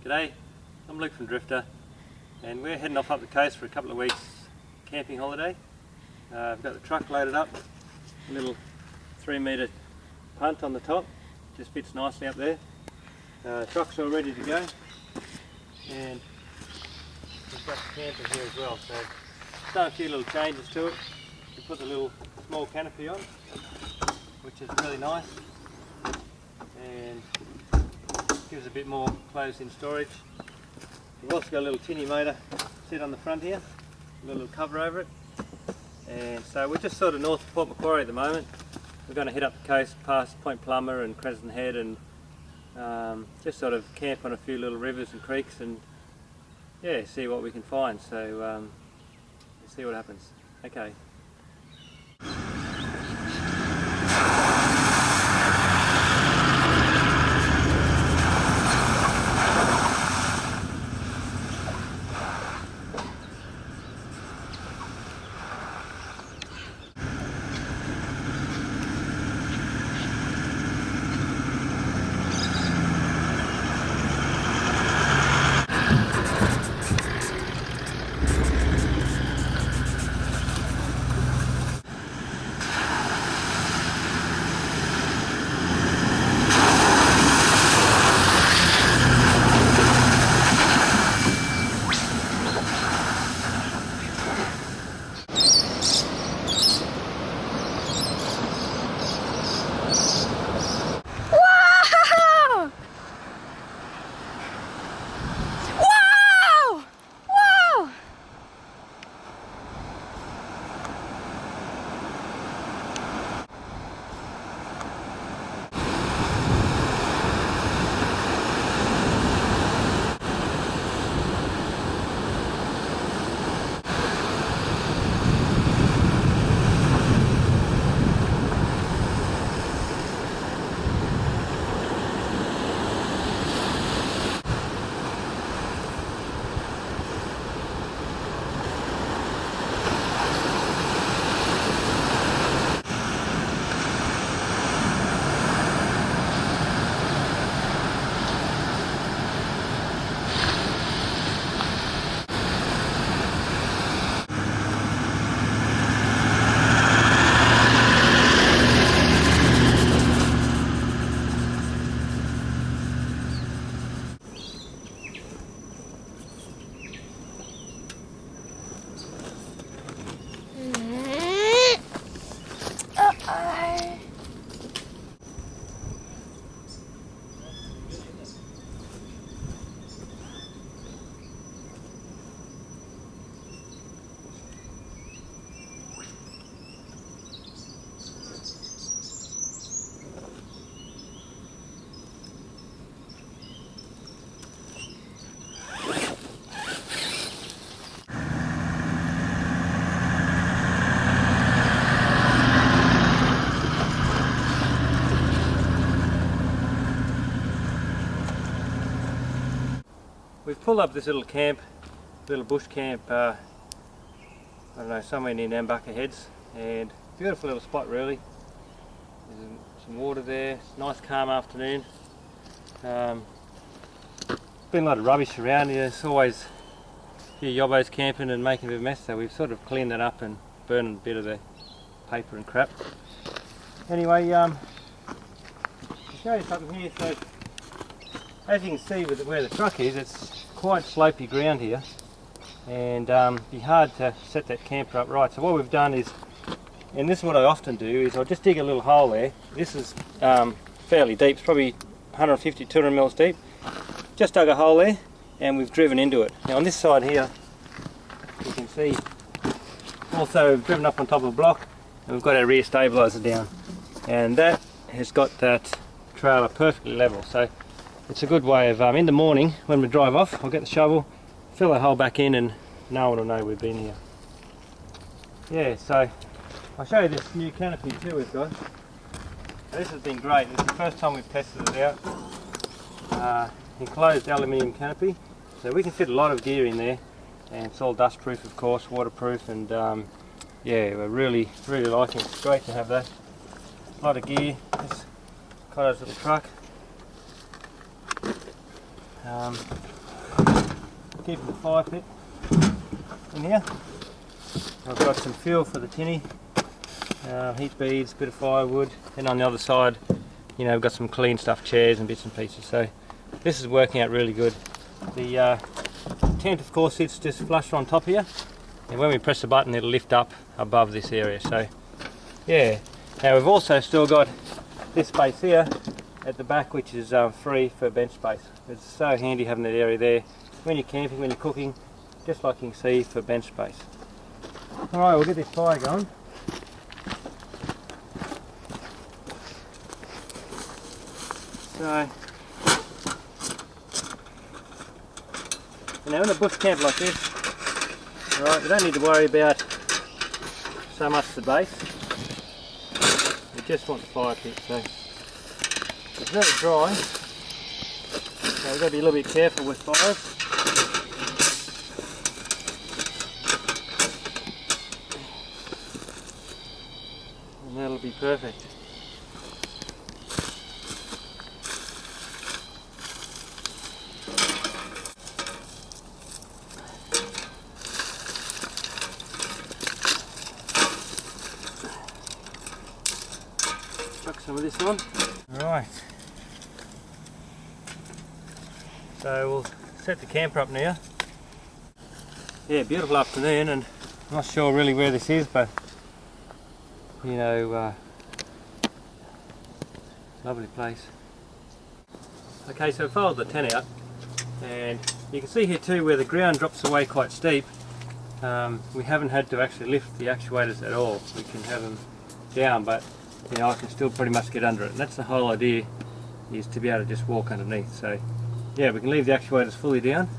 G'day, I'm Luke from Drifter and we're heading off up the coast for a couple of weeks camping holiday. I've got the truck loaded up, a little 3-metre punt on the top, just fits nicely up there. Truck's all ready to go and we've got the camper here as well, so done a few little changes to it. We put the little small canopy on, which is really nice and gives a bit more closed-in storage. We've also got a little tinny motor sit on the front here, a little cover over it. And so we're just sort of north of Port Macquarie at the moment. We're going to head up the coast past Point Plummer and Crescent Head and just sort of camp on a few little rivers and creeks and yeah, see what we can find. So let's see what happens. Okay. We've pulled up this little camp, little bush camp, I don't know, somewhere near Nambucca Heads, and beautiful little spot really. There's some water there, nice calm afternoon. Been a lot of rubbish around here, there's always a few yobbos camping and making a bit of a mess, so we've sort of cleaned that up and burned a bit of the paper and crap. Anyway, I'll show you something here. So, as you can see with where the truck is, it's quite slopey ground here and be hard to set that camper up right. So what we've done is, and this is what I often do, is I'll just dig a little hole there. This is fairly deep, it's probably 150, 200 mils deep. Just dug a hole there and we've driven into it. Now on this side here, you can see also we've driven up on top of a block and we've got our rear stabiliser down. And that has got that trailer perfectly level. So it's a good way of, in the morning when we drive off, I'll get the shovel, fill the hole back in and no one will know we've been here. Yeah, so I'll show you this new canopy too we've got. This has been great. This is the first time we've tested it out. Enclosed aluminium canopy, so we can fit a lot of gear in there and it's all dust proof of course, waterproof, and yeah, we're really liking it. It's great to have that. A lot of gear, this Kai's little truck. Keeping the fire pit in here. I've got some fuel for the tinny, heat beads, bit of firewood, and on the other side, you know, we've got some clean stuff, chairs and bits and pieces. So this is working out really good. The tent, of course, sits just flush on top here, and when we press the button, it'll lift up above this area. So yeah. Now we've also still got this space here at the back, which is free for bench space. It's so handy having that area there when you're camping, when you're cooking, just like you can see, for bench space. Alright, we'll get this fire going. So, you know, in a bush camp like this, alright, you don't need to worry about so much the base. You just want the fire pit. So it's very dry, so we've got to be a little bit careful with fires. And that'll be perfect. Chuck some of this on. Right. So we'll set the camper up now. Yeah, beautiful afternoon, and I'm not sure really where this is, but you know, lovely place. Okay, so I followed the tent out, and you can see here too where the ground drops away quite steep. We haven't had to actually lift the actuators at all. We can have them down, but you know, I can still pretty much get under it, and that's the whole idea, is to be able to just walk underneath. So yeah, we can leave the actuators fully down.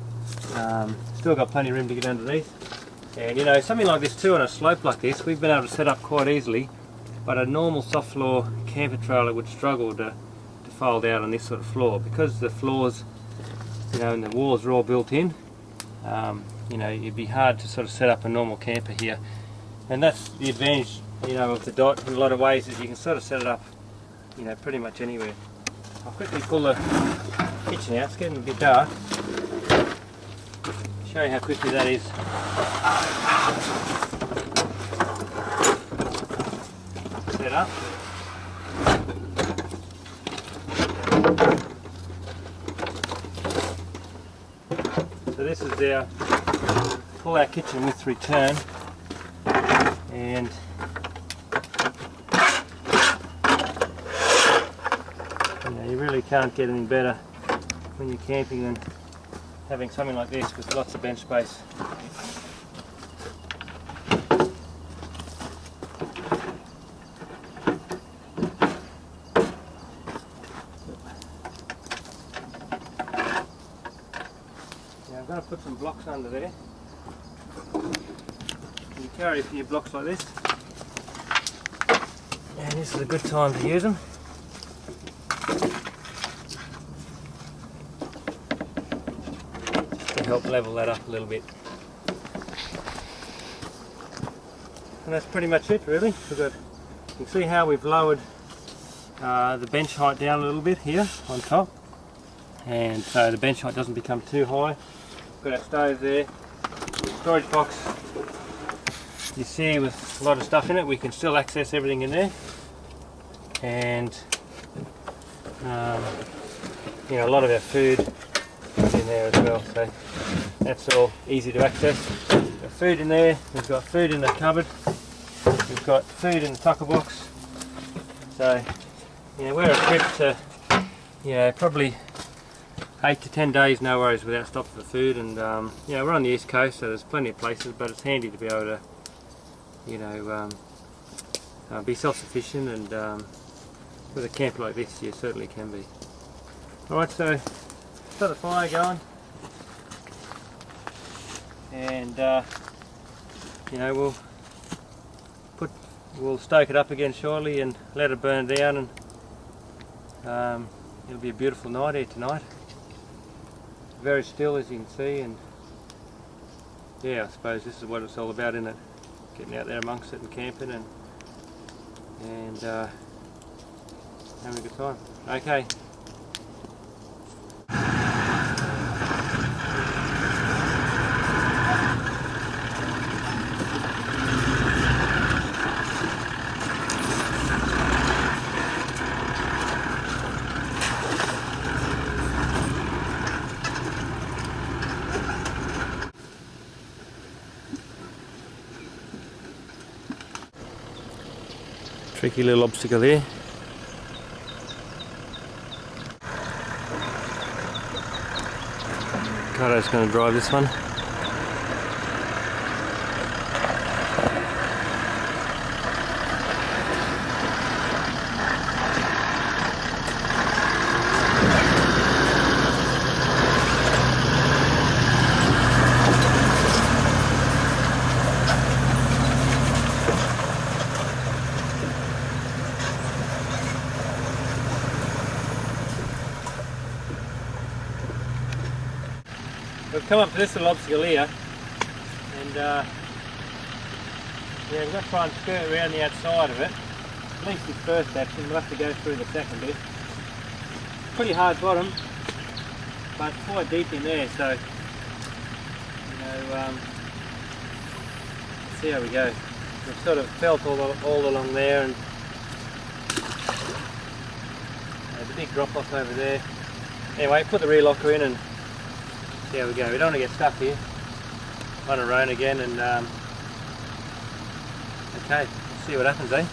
Still got plenty of room to get underneath, and you know, something like this too on a slope like this we've been able to set up quite easily, but a normal soft floor camper trailer would struggle to fold out on this sort of floor, because the floors, you know, and the walls are all built in. You know, it'd be hard to sort of set up a normal camper here, and that's the advantage, you know, of the DOT in a lot of ways, is you can sort of set it up, you know, pretty much anywhere. I'll quickly pull the kitchen out. It's getting a bit dark. Show you how quickly that is. Set up. So this is our pull-out kitchen with return, and you know, you really can't get any better when you're camping than having something like this with lots of bench space. Now I'm going to put some blocks under there. You carry a few blocks like this, and this is a good time to use them. Just to help level that up a little bit. And that's pretty much it really. You can see how we've lowered the bench height down a little bit here on top, and so the bench height doesn't become too high. We've got our stove there, storage box. You see, with a lot of stuff in it, we can still access everything in there, and you know, a lot of our food is in there as well, so that's all easy to access. We've got food in there, we've got food in the cupboard, we've got food in the tucker box. So you know, we're equipped to, you know, probably 8 to 10 days, no worries, without stopping for food. And you know, we're on the east coast, so there's plenty of places, but it's handy to be able to, you know, be self-sufficient, and with a camp like this you certainly can be. Alright, so got the fire going, and you know, we'll stoke it up again shortly and let it burn down, and it'll be a beautiful night here tonight. Very still, as you can see, and yeah, I suppose this is what it's all about, isn't it? Getting out there amongst it and camping, and having a good time. Okay. Tricky little obstacle there. Kaito's going to drive this one. We've come up to this little obstacle here, and yeah, we've got to try and skirt around the outside of it. At least this first section, we'll have to go through the second bit. Pretty hard bottom, but quite deep in there, so you know, let's see how we go. We've sort of felt all along there, and there's a big drop off over there. Anyway, put the rear locker in and see how we go. We don't want to get stuck here on our own again, and okay, let's see what happens, eh?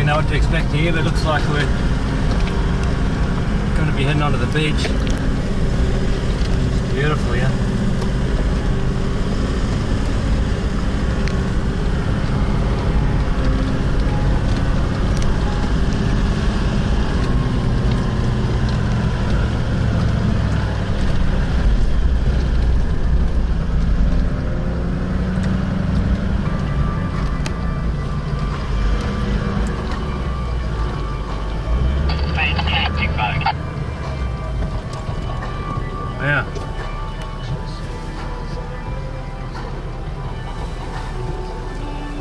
Know what to expect here, but it looks like we're going to be heading onto the beach. It's beautiful, yeah. Yeah.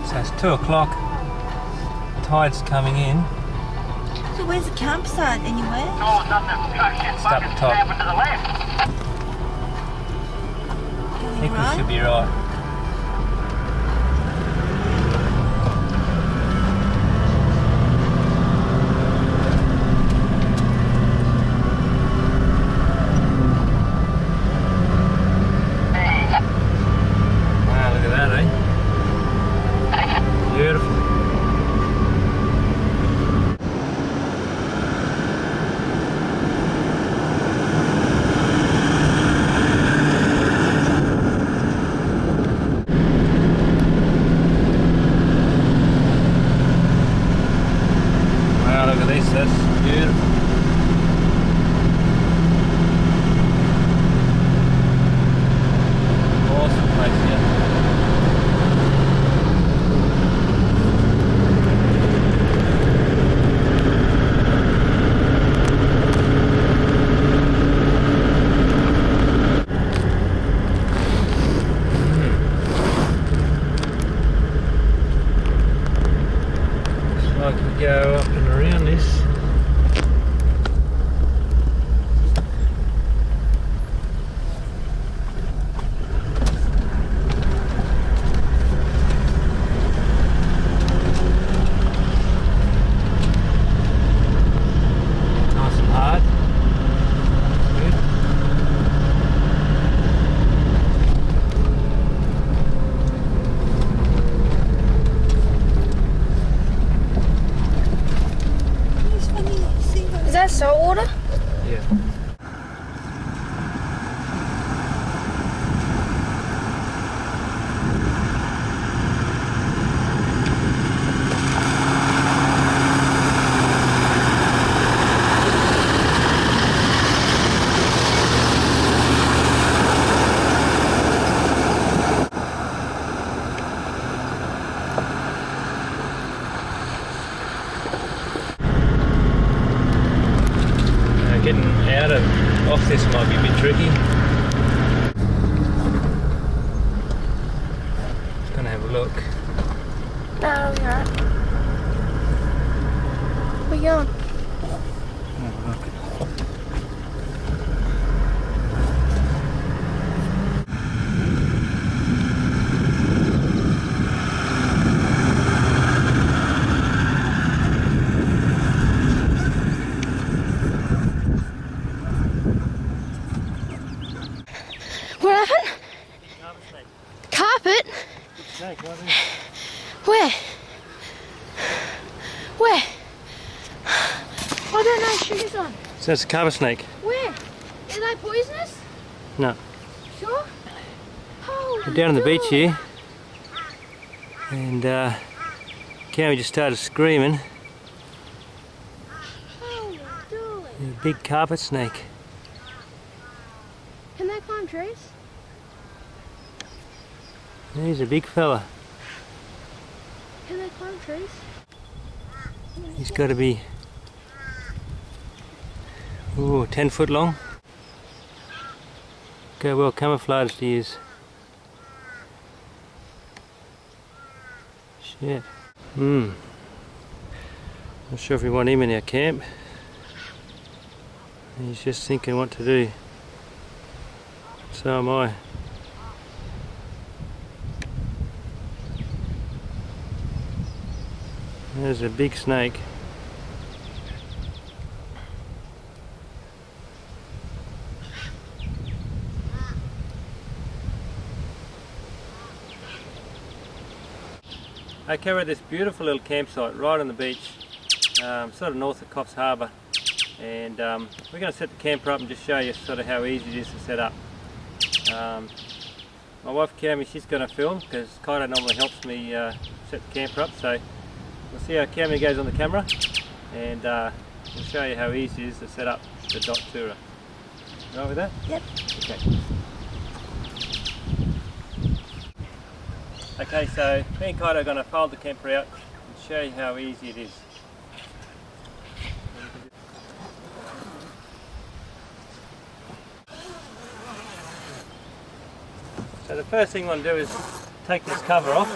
So it's 2 o'clock, tide's coming in. So where's the campsite anywhere? It's up the top. I think we should be right. Beautiful. Wow, look at this, that's beautiful. Awesome place here. I can go up and around this. Nice and hard. Good. Is that salt water? Yeah. out of off this might be a bit tricky. Just gonna have a look. No, you're right. Where you going? Have a look. What happened? Carpet? Snake, right there. Where? Where? I don't know shoes on. So that's a carpet snake? Where? Are they poisonous? No. Sure? We're down on the beach here, and Kiyomi just started screaming. Holy dooly. There's a big carpet snake. Can they climb trees? He's a big fella. Can they climb trees? He's got to be 10 foot long. Okay, well camouflaged he is. Shit. Not sure if we want him in our camp. He's just thinking what to do. So am I. There's a big snake. Okay, we're at this beautiful little campsite right on the beach, sort of north of Coffs Harbour, and we're going to set the camper up and just show you sort of how easy it is to set up. My wife Kiyomi, she's going to film because Kaito normally helps me set the camper up, so we'll see how Kiyomi goes on the camera, and we'll show you how easy it is to set up the DOT Tourer. You right with that? Yep. Okay. Okay, so me and Kaito are going to fold the camper out and show you how easy it is. So the first thing we want to do is take this cover off,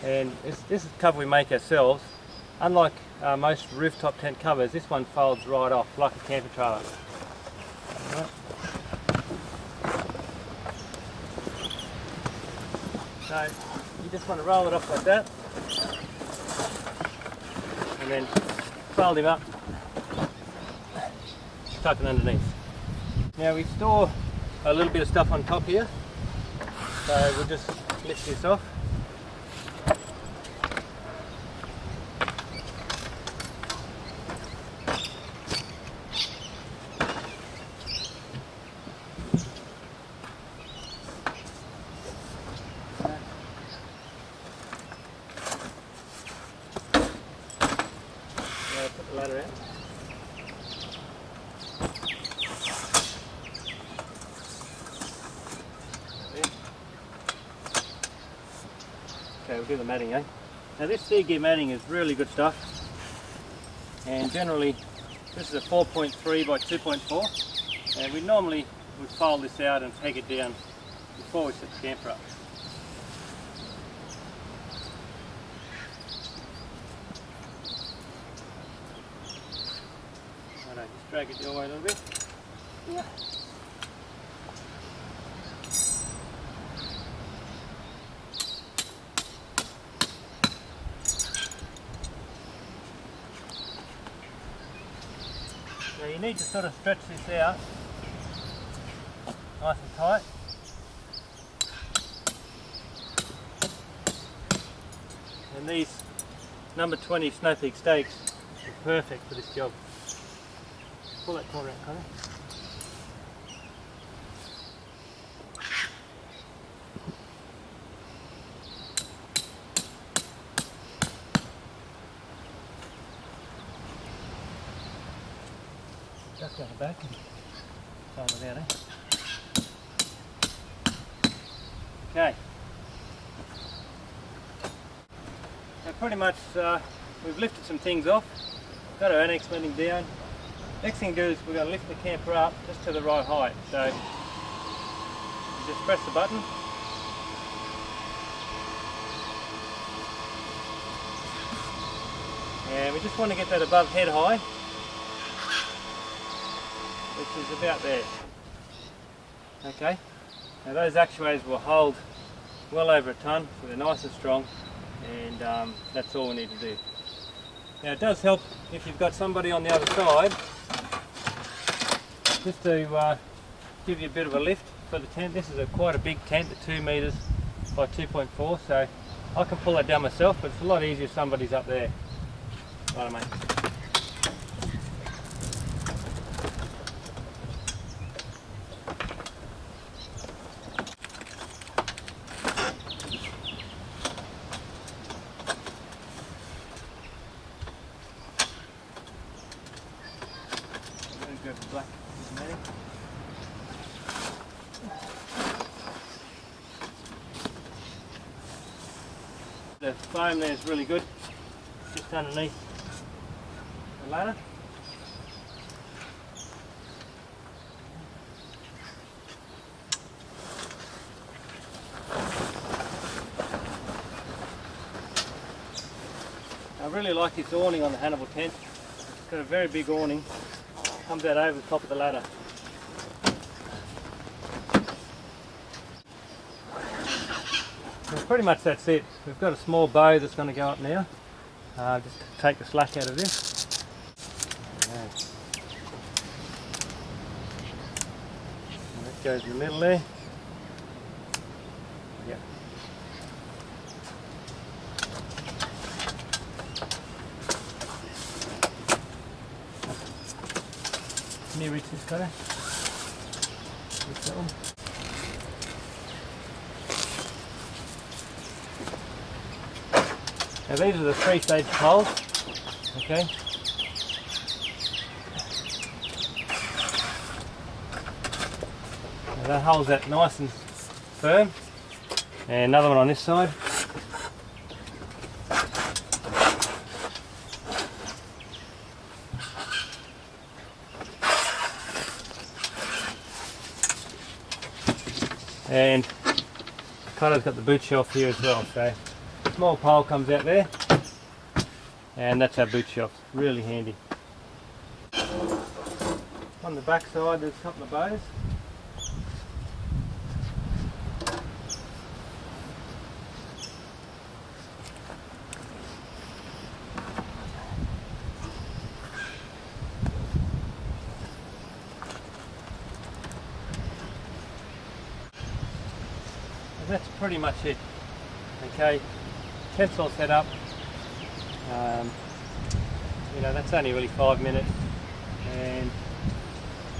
and this is the cover we make ourselves. Unlike most rooftop tent covers, this one folds right off like a camper trailer. Right. So you just want to roll it off like that, and then fold him up, tuck it underneath. Now we store a little bit of stuff on top here, so we'll just lift this off. Put the ladder out. Okay, we'll do the matting, eh? Now this sea gear matting is really good stuff, and generally this is a 4.3 by 2.4, and we normally would fold this out and peg it down before we set the camper up. Righto, just drag it your way a little bit. Yep. Now you need to sort of stretch this out nice and tight. And these number 20 Snow Peak stakes are perfect for this job. Pull that corner out, Connie. Just down the back and fold it out, eh? Okay. So pretty much we've lifted some things off, got our annex letting down, Next thing to do is we're going to lift the camper up just to the right height. So you just press the button. And we just want to get that above head high, which is about there. Okay, now those actuators will hold well over a tonne, so they're nice and strong, and that's all we need to do. Now it does help if you've got somebody on the other side, just to give you a bit of a lift for the tent. This is quite a big tent at 2 metres by 2.4, so I can pull that down myself, but it's a lot easier if somebody's up there. Right, mate. Go for black. The foam there is really good, just underneath the ladder. I really like this awning on the Hannibal tent. It's got a very big awning, comes out over the top of the ladder. So pretty much that's it. We've got a small bow that's going to go up now. Just take the slack out of this. Right. And that goes in the middle there. Yeah. Can you reach this cutter? Reach that one. Now these are the 3-stage poles, okay? Now that holds that nice and firm. And another one on this side. And the cutter's got the boot shelf here as well, so small pole comes out there, and that's our boot shelf. Really handy. On the back side there's a couple of bows. And that's pretty much it. Okay. Tent's all set up. You know, that's only really 5 minutes, and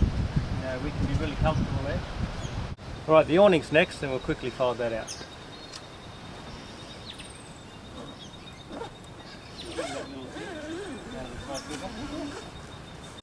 you know, we can be really comfortable there. Alright, the awning's next, and we'll quickly fold that out.